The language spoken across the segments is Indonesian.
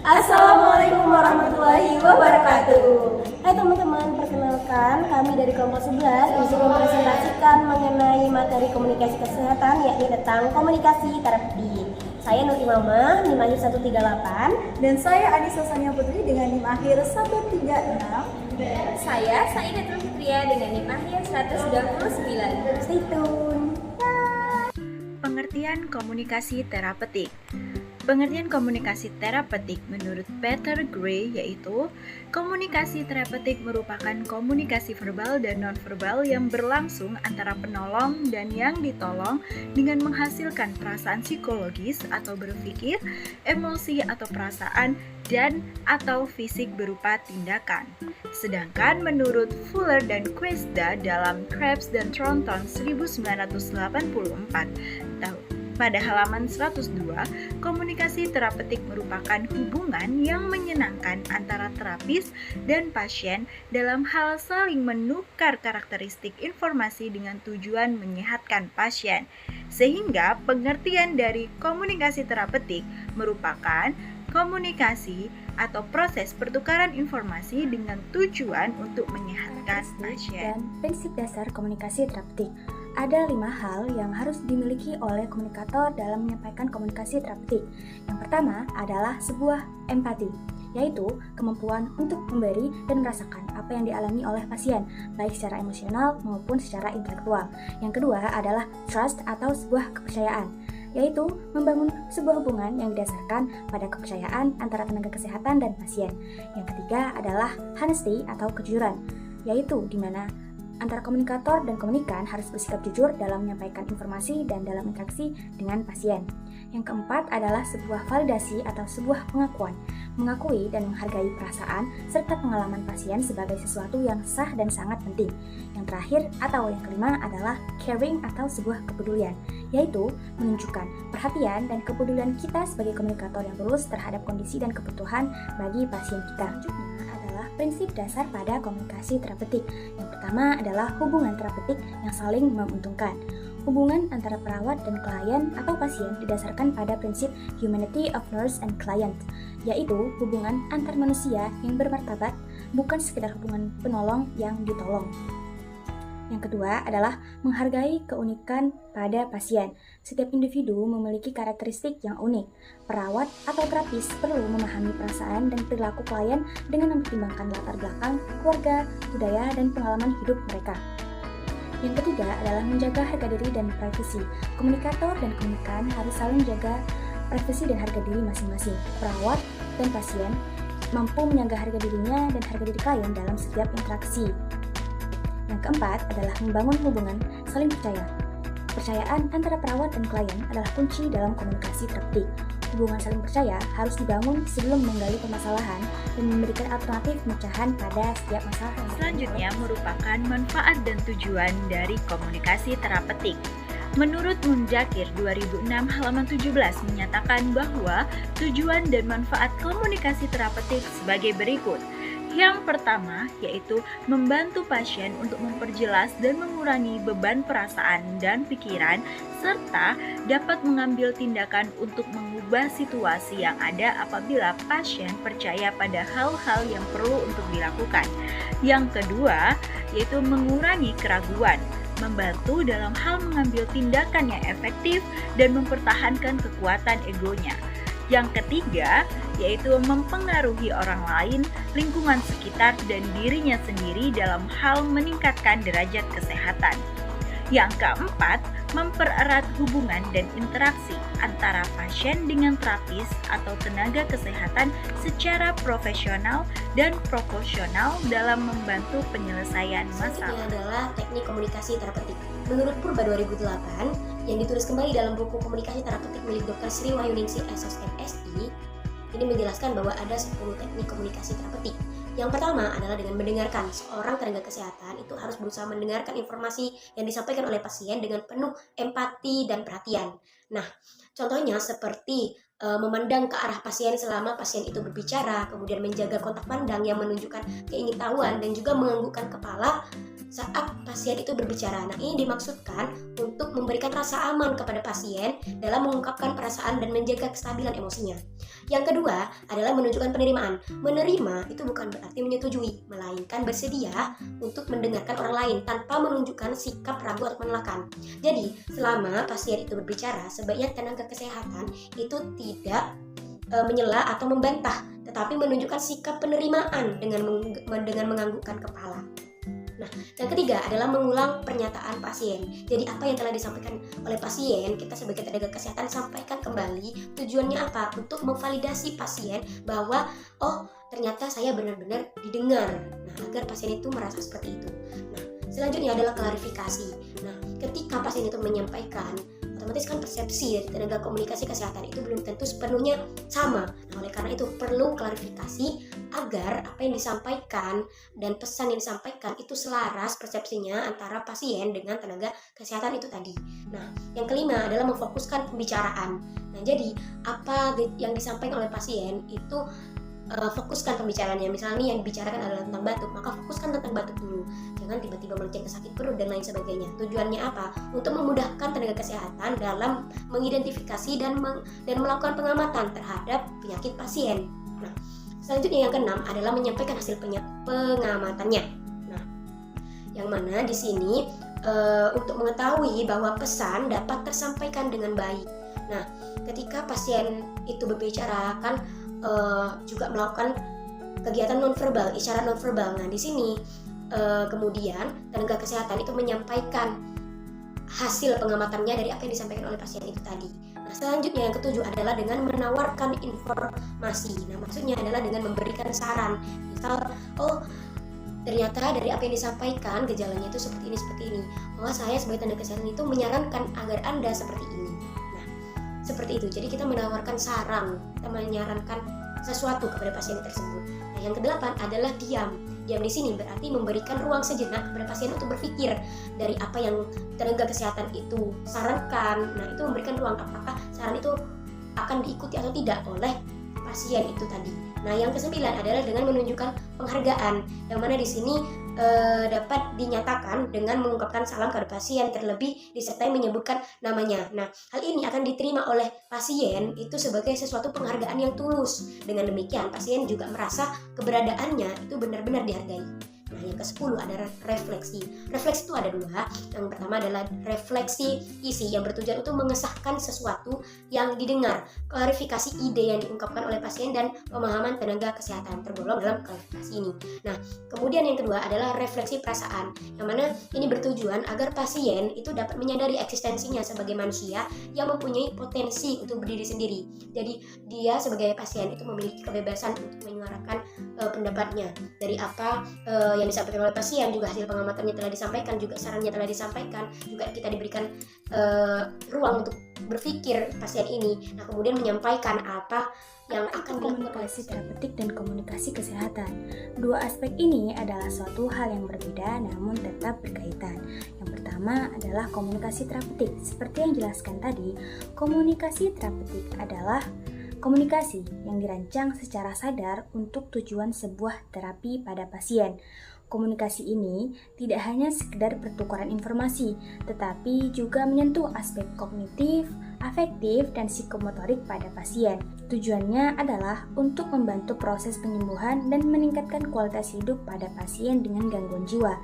Assalamualaikum warahmatullahi wabarakatuh. Hai teman-teman, perkenalkan kami dari kelompok 11 untuk mempresentasikan mengenai materi komunikasi kesehatan, yakni tentang komunikasi terapeutik. Saya Nur Imamah, NIM akhir 138. Dan saya Anissa Sania Putri dengan NIM akhir 136. Saya Saidatul Fitria dengan NIM akhir 199. Stay tune. Pengertian komunikasi terapeutik. Pengertian komunikasi terapeutik menurut Peter Gray yaitu komunikasi terapeutik merupakan komunikasi verbal dan nonverbal yang berlangsung antara penolong dan yang ditolong dengan menghasilkan perasaan psikologis atau berpikir, emosi atau perasaan, dan atau fisik berupa tindakan. Sedangkan menurut Fuller dan Questa dalam Krebs dan Thornton 1984 pada halaman 102, komunikasi terapeutik merupakan hubungan yang menyenangkan antara terapis dan pasien dalam hal saling menukar karakteristik informasi dengan tujuan menyehatkan pasien. Sehingga pengertian dari komunikasi terapeutik merupakan komunikasi atau proses pertukaran informasi dengan tujuan untuk menyehatkan pasien. Dan prinsip dasar komunikasi terapeutik. Ada 5 hal yang harus dimiliki oleh komunikator dalam menyampaikan komunikasi terapeutik. Yang pertama adalah sebuah empati, yaitu kemampuan untuk memberi dan merasakan apa yang dialami oleh pasien, baik secara emosional maupun secara intelektual. Yang kedua adalah trust atau sebuah kepercayaan, yaitu membangun sebuah hubungan yang didasarkan pada kepercayaan antara tenaga kesehatan dan pasien. Yang ketiga adalah honesty atau kejujuran, yaitu di mana antara komunikator dan komunikan harus bersikap jujur dalam menyampaikan informasi dan dalam interaksi dengan pasien. Yang keempat adalah sebuah validasi atau sebuah pengakuan, mengakui dan menghargai perasaan serta pengalaman pasien sebagai sesuatu yang sah dan sangat penting. Yang terakhir atau yang kelima adalah caring atau sebuah kepedulian, yaitu menunjukkan perhatian dan kepedulian kita sebagai komunikator yang tulus terhadap kondisi dan kebutuhan bagi pasien kita. Prinsip dasar pada komunikasi terapeutik. Yang pertama adalah hubungan terapeutik yang saling menguntungkan. Hubungan antara perawat dan klien atau pasien didasarkan pada prinsip humanity of nurse and client, yaitu hubungan antar manusia yang bermartabat, bukan sekedar hubungan penolong yang ditolong. Yang kedua adalah menghargai keunikan pada pasien. Setiap individu memiliki karakteristik yang unik. Perawat atau terapis perlu memahami perasaan dan perilaku klien dengan mempertimbangkan latar belakang, keluarga, budaya, dan pengalaman hidup mereka. Yang ketiga adalah menjaga harga diri dan privasi. Komunikator dan komunikan harus saling menjaga privasi dan harga diri masing-masing. Perawat dan pasien mampu menjaga harga dirinya dan harga diri klien dalam setiap interaksi. Yang keempat adalah membangun hubungan saling percaya. Kepercayaan antara perawat dan klien adalah kunci dalam komunikasi terapeutik. Hubungan saling percaya harus dibangun sebelum menggali permasalahan dan memberikan alternatif pemecahan pada setiap masalah. Selanjutnya merupakan manfaat dan tujuan dari komunikasi terapeutik. Menurut Munjakir 2006 halaman 17 menyatakan bahwa tujuan dan manfaat komunikasi terapeutik sebagai berikut. Yang pertama yaitu membantu pasien untuk memperjelas dan mengurangi beban perasaan dan pikiran serta dapat mengambil tindakan untuk mengubah situasi yang ada apabila pasien percaya pada hal-hal yang perlu untuk dilakukan. Yang kedua yaitu mengurangi keraguan, membantu dalam hal mengambil tindakan yang efektif dan mempertahankan kekuatan egonya. Yang ketiga, yaitu mempengaruhi orang lain, lingkungan sekitar, dan dirinya sendiri dalam hal meningkatkan derajat kesehatan. Yang keempat, mempererat hubungan dan interaksi antara pasien dengan terapis atau tenaga kesehatan secara profesional dan proporsional dalam membantu penyelesaian masalah. Ini adalah teknik komunikasi terapeutik. Menurut Purba 2008, yang ditulis kembali dalam buku komunikasi terapeutik milik Dr. Sri Wahyuningsih SOS MSI, ini menjelaskan bahwa ada 10 teknik komunikasi terapeutik. Yang pertama adalah dengan mendengarkan. Seorang tenaga kesehatan itu harus berusaha mendengarkan informasi yang disampaikan oleh pasien dengan penuh empati dan perhatian. Nah, contohnya seperti memandang ke arah pasien selama pasien itu berbicara, kemudian menjaga kontak pandang yang menunjukkan keingintahuan dan juga menganggukkan kepala saat pasien itu berbicara. Nah, ini dimaksudkan untuk memberikan rasa aman kepada pasien dalam mengungkapkan perasaan dan menjaga kestabilan emosinya. Yang kedua adalah menunjukkan penerimaan. Menerima itu bukan berarti menyetujui, melainkan bersedia untuk mendengarkan orang lain tanpa menunjukkan sikap ragu atau penolakan. Jadi, selama pasien itu berbicara, sebaiknya tenaga kesehatan itu tidak menyela atau membantah, tetapi menunjukkan sikap penerimaan dengan menganggukkan kepala. Nah, yang ketiga adalah mengulang pernyataan pasien. Jadi apa yang telah disampaikan oleh pasien, kita sebagai tenaga kesehatan sampaikan kembali. Tujuannya apa? Untuk memvalidasi pasien bahwa ternyata saya benar-benar didengar. Nah, agar pasien itu merasa seperti itu. Nah, selanjutnya adalah klarifikasi. Nah, ketika pasien itu menyampaikan, otomatis kan persepsi dari tenaga komunikasi kesehatan itu belum tentu sepenuhnya sama. Nah, oleh karena itu perlu klarifikasi agar apa yang disampaikan dan pesan yang disampaikan itu selaras persepsinya antara pasien dengan tenaga kesehatan itu tadi. Nah, yang kelima adalah memfokuskan pembicaraan. Nah, jadi apa yang disampaikan oleh pasien itu fokuskan pembicaraannya. Misalnya yang dibicarakan adalah tentang batuk, maka fokuskan tentang batuk dulu. Jangan tiba-tiba melenceng ke sakit perut dan lain sebagainya. Tujuannya apa? Untuk memudahkan tenaga kesehatan dalam mengidentifikasi dan melakukan pengamatan terhadap penyakit pasien. Nah, selanjutnya yang keenam adalah menyampaikan hasil pengamatannya. Nah, yang mana di sini untuk mengetahui bahwa pesan dapat tersampaikan dengan baik. Nah, ketika pasien itu berbicara kan juga melakukan kegiatan nonverbal, isyarat nonverbal. Nah, di sini kemudian tenaga kesehatan itu menyampaikan hasil pengamatannya dari apa yang disampaikan oleh pasien itu tadi. Nah, selanjutnya yang ketujuh adalah dengan menawarkan informasi. Nah, maksudnya adalah dengan memberikan saran. Misal, ternyata dari apa yang disampaikan gejalanya itu seperti ini. Saya sebagai tenaga kesehatan itu menyarankan agar Anda seperti ini. Seperti itu. Jadi kita menawarkan saran, kita menyarankan sesuatu kepada pasien tersebut. Nah, yang kedelapan adalah diam. Diam di sini berarti memberikan ruang sejenak kepada pasien untuk berpikir dari apa yang tenaga kesehatan itu sarankan. Nah, itu memberikan ruang apakah saran itu akan diikuti atau tidak oleh pasien itu tadi. Nah, yang kesembilan adalah dengan menunjukkan penghargaan, yang mana di sini dapat dinyatakan dengan mengungkapkan salam kepada pasien, terlebih disertai menyebutkan namanya. Nah, hal ini akan diterima oleh pasien itu sebagai sesuatu penghargaan yang tulus. Dengan demikian, pasien juga merasa keberadaannya itu benar-benar dihargai. Nah, yang ke-10 ada refleksi. Refleksi itu ada dua. Yang pertama adalah refleksi isi yang bertujuan untuk mengesahkan sesuatu yang didengar, klarifikasi ide yang diungkapkan oleh pasien dan pemahaman tenaga kesehatan tergolong dalam klarifikasi ini. Nah, kemudian yang kedua adalah refleksi perasaan, yang mana ini bertujuan agar pasien itu dapat menyadari eksistensinya sebagai manusia yang mempunyai potensi untuk berdiri sendiri. Jadi dia sebagai pasien itu memiliki kebebasan untuk menyuarakan pendapatnya. Dari apa yang disampaikan oleh pasien, juga hasil pengamatannya telah disampaikan, juga sarannya telah disampaikan, juga kita diberikan ruang untuk berpikir pasien ini. Nah, kemudian menyampaikan apa yang akan komunikasi terapeutik dan komunikasi kesehatan. Dua aspek ini adalah suatu hal yang berbeda namun tetap berkaitan. Yang pertama adalah komunikasi terapeutik. Seperti yang dijelaskan tadi, komunikasi terapeutik adalah komunikasi yang dirancang secara sadar untuk tujuan sebuah terapi pada pasien. Komunikasi ini tidak hanya sekedar pertukaran informasi, tetapi juga menyentuh aspek kognitif, afektif, dan psikomotorik pada pasien. Tujuannya adalah untuk membantu proses penyembuhan dan meningkatkan kualitas hidup pada pasien dengan gangguan jiwa.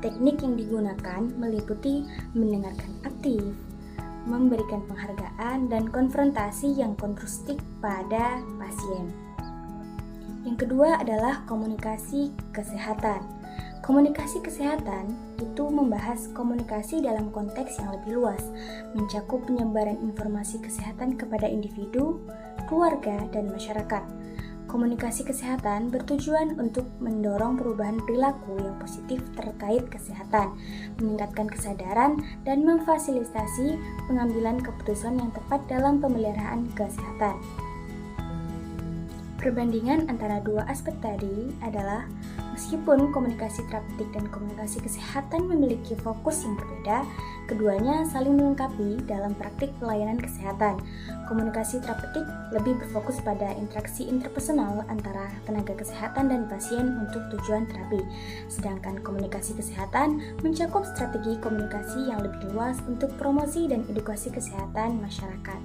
Teknik yang digunakan meliputi mendengarkan aktif, memberikan penghargaan, dan konfrontasi yang konstruktif pada pasien. Yang kedua adalah komunikasi kesehatan. Komunikasi kesehatan itu membahas komunikasi dalam konteks yang lebih luas, mencakup penyebaran informasi kesehatan kepada individu, keluarga, dan masyarakat. Komunikasi kesehatan bertujuan untuk mendorong perubahan perilaku yang positif terkait kesehatan, meningkatkan kesadaran, dan memfasilitasi pengambilan keputusan yang tepat dalam pemeliharaan kesehatan. Perbandingan antara dua aspek tadi adalah Meskipun komunikasi terapeutik dan komunikasi kesehatan memiliki fokus yang berbeda, keduanya saling melengkapi dalam praktik pelayanan kesehatan. Komunikasi terapeutik lebih berfokus pada interaksi interpersonal antara tenaga kesehatan dan pasien untuk tujuan terapi, sedangkan komunikasi kesehatan mencakup strategi komunikasi yang lebih luas untuk promosi dan edukasi kesehatan masyarakat.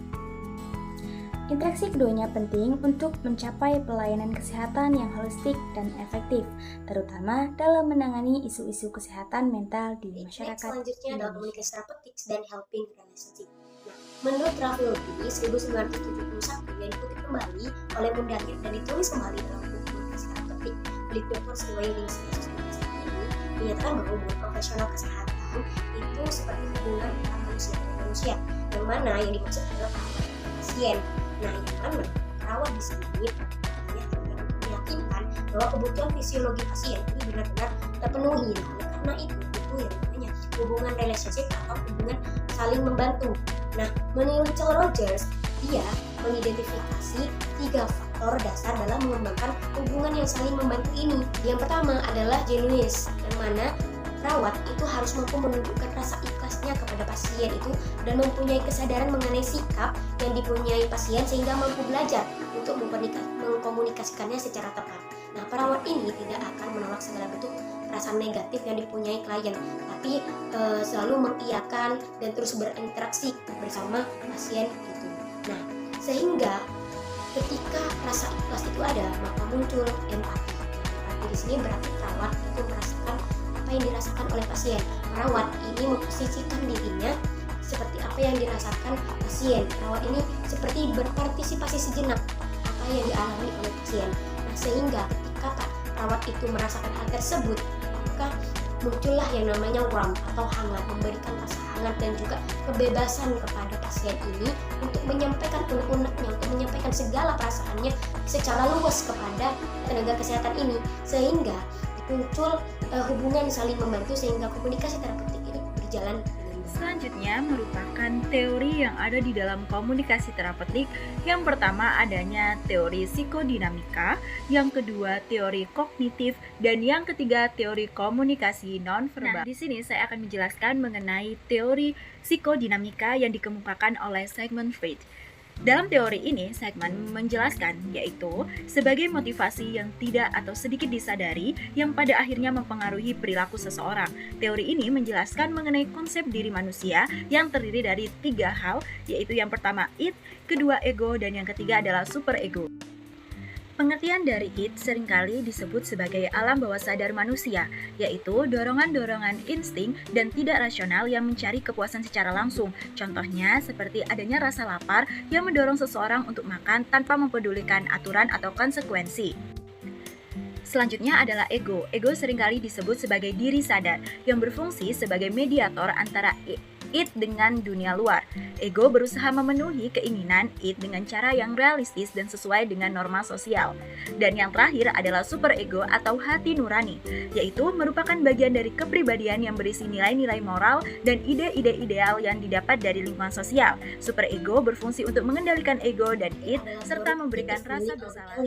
Interaksi keduanya penting untuk mencapai pelayanan kesehatan yang holistik dan efektif, terutama dalam menangani isu-isu kesehatan mental di masyarakat. Selanjutnya adalah komunikasi terapeutik dan helping relationship. Nah, menurut Raffioti 1971 yang dikutip kembali oleh Mundakir dan ditulis kembali dalam buku komunikasi terapeutik milik Dr. Sri Wahyuningsi ini menyatakan bahwa hubungan profesional kesehatan itu seperti hubungan antara manusia dengan manusia, yang mana yang dimaksud adalah perawat dan pasien. Nah, yang mana perawat di sini meyakinkan bahwa kebutuhan fisiologi pasien ini benar-benar terpenuhi. Nah, karena itu yang namanya hubungan relationship atau hubungan saling membantu. Nah, menurut Carl Rogers, dia mengidentifikasi 3 faktor dasar dalam mengembangkan hubungan yang saling membantu ini. Yang pertama adalah genuineness, yang mana perawat itu harus mampu menunjukkan rasa ikhlasnya kepada pasien itu dan mempunyai kesadaran mengenai sikap yang dipunyai pasien sehingga mampu belajar untuk mengkomunikasikannya secara tepat. Nah, perawat ini tidak akan menolak segala bentuk perasaan negatif yang dipunyai klien, tapi selalu mengiyakan dan terus berinteraksi bersama pasien itu. Nah, sehingga ketika rasa ikhlas itu ada, maka muncul empati. Empati di sini berarti perawat itu merasakan yang dirasakan oleh pasien. Perawat ini memposisikan dirinya seperti apa yang dirasakan pasien. Perawat ini seperti berpartisipasi sejenak apa yang dialami oleh pasien. Nah, sehingga ketika perawat itu merasakan hal tersebut, maka muncullah yang namanya warmth atau hangat, memberikan rasa hangat dan juga kebebasan kepada pasien ini untuk menyampaikan unek-uneknya, untuk menyampaikan segala perasaannya secara luas kepada tenaga kesehatan ini, sehingga muncul hubungan saling membantu sehingga komunikasi terapeutik itu berjalan dengan baik. Selanjutnya merupakan teori yang ada di dalam komunikasi terapeutik. Yang pertama adanya teori psikodinamika, yang kedua teori kognitif, dan yang ketiga teori komunikasi nonverbal. Nah, di sini saya akan menjelaskan mengenai teori psikodinamika yang dikemukakan oleh Sigmund Freud. Dalam teori ini, Sigmund menjelaskan yaitu sebagai motivasi yang tidak atau sedikit disadari yang pada akhirnya mempengaruhi perilaku seseorang. Teori ini menjelaskan mengenai konsep diri manusia yang terdiri dari 3 hal, yaitu yang pertama id, kedua ego, dan yang ketiga adalah superego. Pengertian dari id seringkali disebut sebagai alam bawah sadar manusia, yaitu dorongan-dorongan insting dan tidak rasional yang mencari kepuasan secara langsung. Contohnya seperti adanya rasa lapar yang mendorong seseorang untuk makan tanpa mempedulikan aturan atau konsekuensi. Selanjutnya adalah ego. Ego seringkali disebut sebagai diri sadar yang berfungsi sebagai mediator antara id dengan dunia luar. Ego berusaha memenuhi keinginan id dengan cara yang realistis dan sesuai dengan norma sosial. Dan yang terakhir adalah superego atau hati nurani, yaitu merupakan bagian dari kepribadian yang berisi nilai-nilai moral dan ide-ide ideal yang didapat dari lingkungan sosial. Superego berfungsi untuk mengendalikan ego dan id serta memberikan rasa bersalah.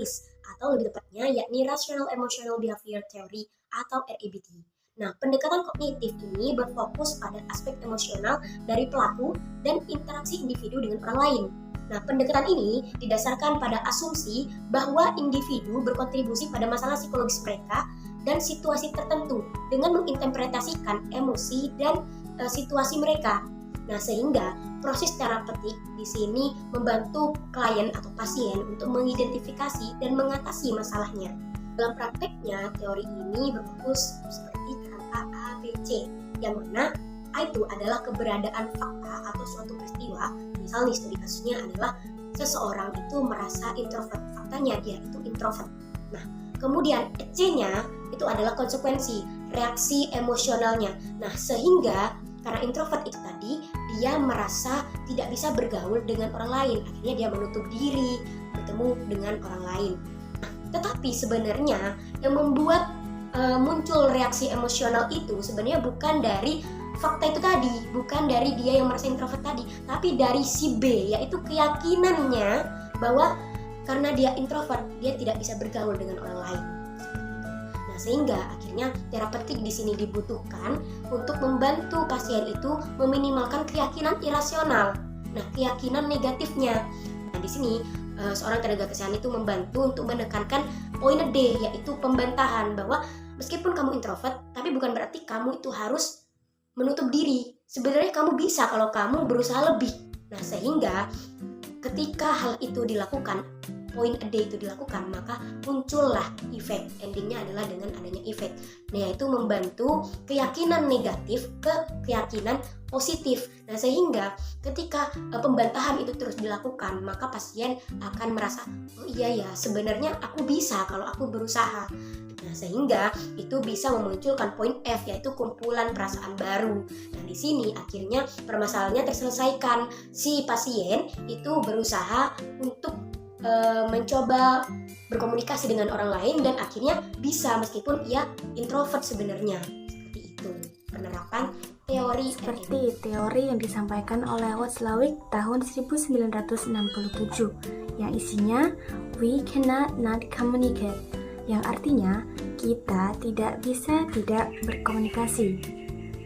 Atau lebih tepatnya yakni Rational Emotional Behavior Theory atau REBT. Nah, pendekatan kognitif ini berfokus pada aspek emosional dari pelaku dan interaksi individu dengan orang lain. Nah, pendekatan ini didasarkan pada asumsi bahwa individu berkontribusi pada masalah psikologis mereka dan situasi tertentu dengan menginterpretasikan emosi dan situasi mereka. Nah, sehingga proses terapeutik di sini membantu klien atau pasien untuk mengidentifikasi dan mengatasi masalahnya. Dalam prakteknya, teori ini berfokus seperti kata A, B, C, yang mana A itu adalah keberadaan fakta atau suatu peristiwa. Misalnya studi kasusnya adalah seseorang itu merasa introvert, faktanya dia itu introvert. Nah, kemudian C-nya itu adalah konsekuensi, reaksi emosionalnya. Nah, sehingga karena introvert itu tadi, dia merasa tidak bisa bergaul dengan orang lain. Akhirnya dia menutup diri, bertemu dengan orang lain. Tetapi sebenarnya yang membuat muncul reaksi emosional itu sebenarnya bukan dari fakta itu tadi, bukan dari dia yang merasa introvert tadi, tapi dari si B, yaitu keyakinannya bahwa karena dia introvert, dia tidak bisa bergaul dengan orang lain. Nah, sehingga akhirnya terapeutik di sini dibutuhkan untuk membantu pasien itu meminimalkan keyakinan irasional. Nah, keyakinan negatifnya. Nah, di sini seorang tenaga kesehatan itu membantu untuk menekankan poin D, yaitu pembantahan bahwa meskipun kamu introvert, tapi bukan berarti kamu itu harus menutup diri. Sebenarnya kamu bisa kalau kamu berusaha lebih. Nah, sehingga ketika hal itu dilakukan, poin D itu dilakukan, maka muncullah efek. Endingnya adalah dengan adanya efek. Nah, yaitu membantu keyakinan negatif ke keyakinan positif. Nah, sehingga ketika pembantahan itu terus dilakukan, maka pasien akan merasa, oh iya ya, sebenarnya aku bisa kalau aku berusaha. Nah, sehingga itu bisa memunculkan poin F, yaitu kumpulan perasaan baru. Nah, di sini akhirnya permasalahannya terselesaikan. Si pasien itu berusaha untuk mencoba berkomunikasi dengan orang lain dan akhirnya bisa meskipun ia introvert sebenarnya. Seperti itu penerapan teori Seperti teori yang disampaikan oleh Watzlawick tahun 1967 yang isinya we cannot not communicate, yang artinya kita tidak bisa tidak berkomunikasi.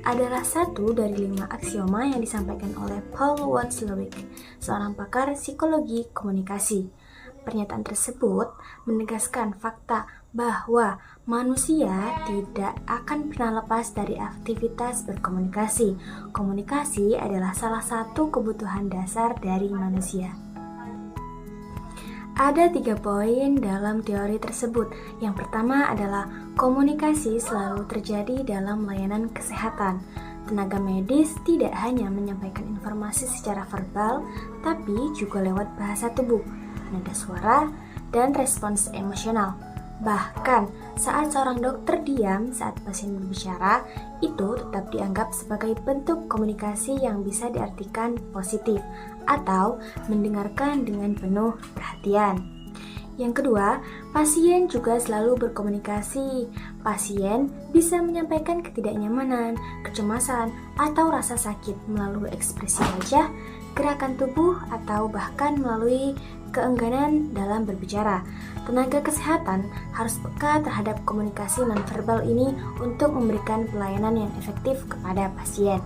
Adalah satu dari 5 aksioma yang disampaikan oleh Paul Watzlawick, seorang pakar psikologi komunikasi. Pernyataan tersebut menegaskan fakta bahwa manusia tidak akan pernah lepas dari aktivitas berkomunikasi. Komunikasi adalah salah satu kebutuhan dasar dari manusia. Ada 3 poin dalam teori tersebut. Yang pertama adalah komunikasi selalu terjadi dalam layanan kesehatan. Tenaga medis tidak hanya menyampaikan informasi secara verbal, tapi juga lewat bahasa tubuh, nada suara, dan respons emosional. Bahkan saat seorang dokter diam saat pasien berbicara, itu tetap dianggap sebagai bentuk komunikasi yang bisa diartikan positif atau mendengarkan dengan penuh perhatian. Yang kedua, pasien juga selalu berkomunikasi. Pasien bisa menyampaikan ketidaknyamanan, kecemasan, atau rasa sakit melalui ekspresi wajah, gerakan tubuh, atau bahkan melalui keengganan dalam berbicara. Tenaga kesehatan harus peka terhadap komunikasi nonverbal ini untuk memberikan pelayanan yang efektif kepada pasien.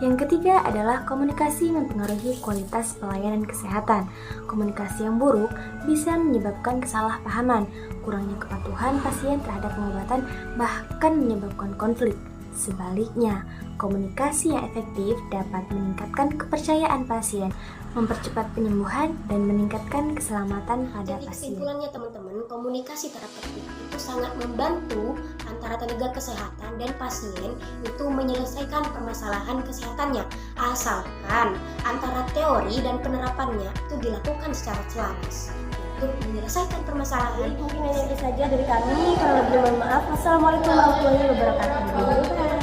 Yang ketiga adalah komunikasi mempengaruhi kualitas pelayanan kesehatan. Komunikasi yang buruk bisa menyebabkan kesalahpahaman, kurangnya kepatuhan pasien terhadap pengobatan, bahkan menyebabkan konflik. Sebaliknya, komunikasi yang efektif dapat meningkatkan kepercayaan pasien, mempercepat penyembuhan, dan meningkatkan keselamatan pada Jadi pasien. kesimpulannya teman-teman, komunikasi terapeutik itu sangat membantu antara tenaga kesehatan dan pasien itu menyelesaikan permasalahan kesehatannya, asalkan antara teori dan penerapannya itu dilakukan secara selaras untuk menyelesaikan permasalahan. Mungkin hanya itu saja dari kami. Kalau lebih mohon maaf. Wassalamualaikum warahmatullahi wabarakatuh.